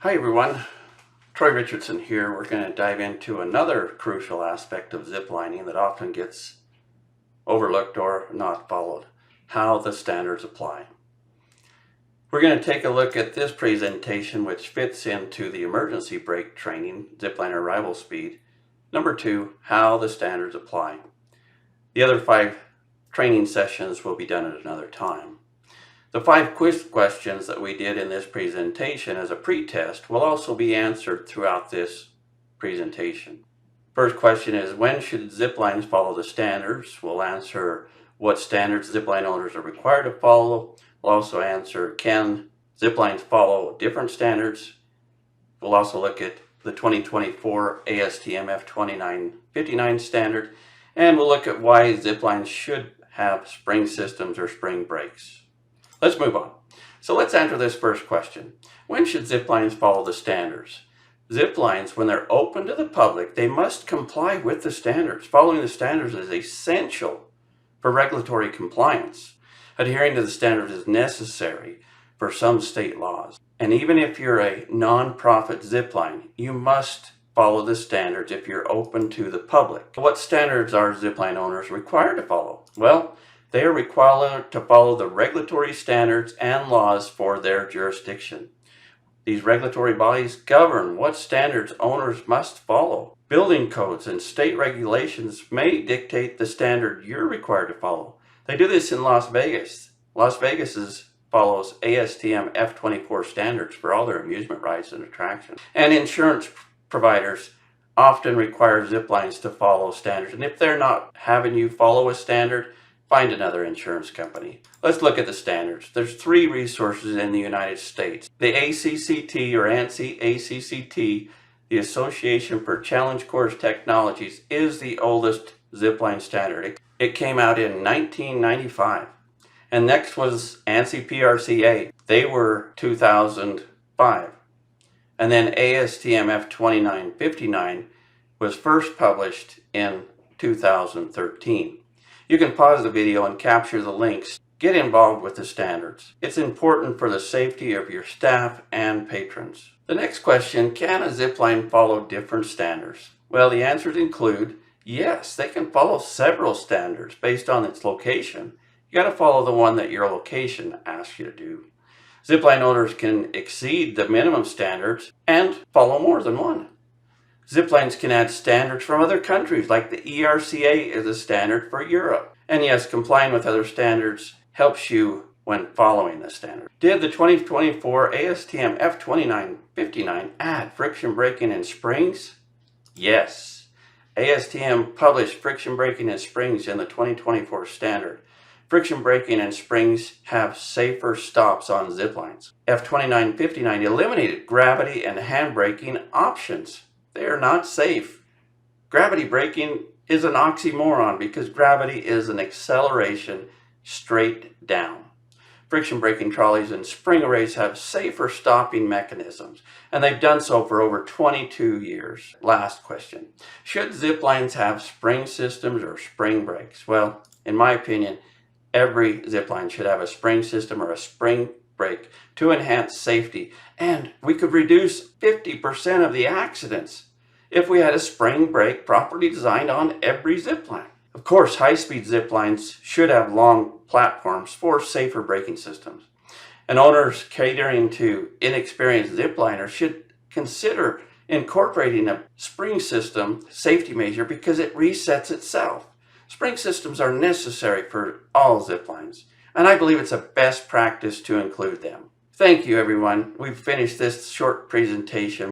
Hi everyone, Troy Richardson here. We're going to dive into another crucial aspect of ziplining that often gets overlooked or not followed: how the standards apply. We're going to take a look at this presentation, which fits into the emergency brake training, zipline arrival speed. Number 2, how the standards apply. The other 5 training sessions will be done at another time. The 5 quiz questions that we did in this presentation as a pretest will also be answered throughout this presentation. First question is, when should ziplines follow the standards? We'll answer what standards zipline owners are required to follow. We'll also answer, can ziplines follow different standards? We'll also look at the 2024 ASTM F2959 standard, and we'll look at why ziplines should have spring systems or spring brakes. Let's move on. So let's answer this first question. When should ziplines follow the standards? Ziplines, when they're open to the public, they must comply with the standards. Following the standards is essential for regulatory compliance. Adhering to the standards is necessary for some state laws. And even if you're a non-profit zipline, you must follow the standards if you're open to the public. What standards are zipline owners required to follow? Well, they are required to follow the regulatory standards and laws for their jurisdiction. These regulatory bodies govern what standards owners must follow. Building codes and state regulations may dictate the standard you're required to follow. They do this in Las Vegas. Las Vegas follows ASTM F24 standards for all their amusement rides and attractions. And insurance providers often require ziplines to follow standards. And if they're not having you follow a standard, find another insurance company. Let's look at the standards. There's 3 resources in the United States. The ACCT or ANSI ACCT, the Association for Challenge Course Technologies, is the oldest zipline standard. It came out in 1995. And next was ANSI PRCA. They were 2005. And then ASTM F2959 was first published in 2013. You can pause the video and capture the links. Get involved with the standards. It's important for the safety of your staff and patrons. The next question, can a zipline follow different standards? Well, the answers include, yes, they can follow several standards based on its location. You got to follow the one that your location asks you to do. Zipline owners can exceed the minimum standards and follow more than one. Ziplines can add standards from other countries, like the ERCA is a standard for Europe. And yes, complying with other standards helps you when following the standard. Did the 2024 ASTM F2959 add friction braking in springs? Yes. ASTM published friction braking in springs in the 2024 standard. Friction braking and springs have safer stops on ziplines. F2959 eliminated gravity and hand braking options. They are not safe. Gravity braking is an oxymoron because gravity is an acceleration straight down. Friction braking trolleys and spring arrays have safer stopping mechanisms, and they've done so for over 22 years. Last question. Should ziplines have spring systems or spring brakes? Well, in my opinion, every zipline should have a spring system or a spring brake to enhance safety, and we could reduce 50% of the accidents if we had a spring brake properly designed on every zipline. Of course, high-speed ziplines should have long platforms for safer braking systems. And owners catering to inexperienced zipliners should consider incorporating a spring system safety measure because it resets itself. Spring systems are necessary for all ziplines, and I believe it's a best practice to include them. Thank you, everyone. We've finished this short presentation.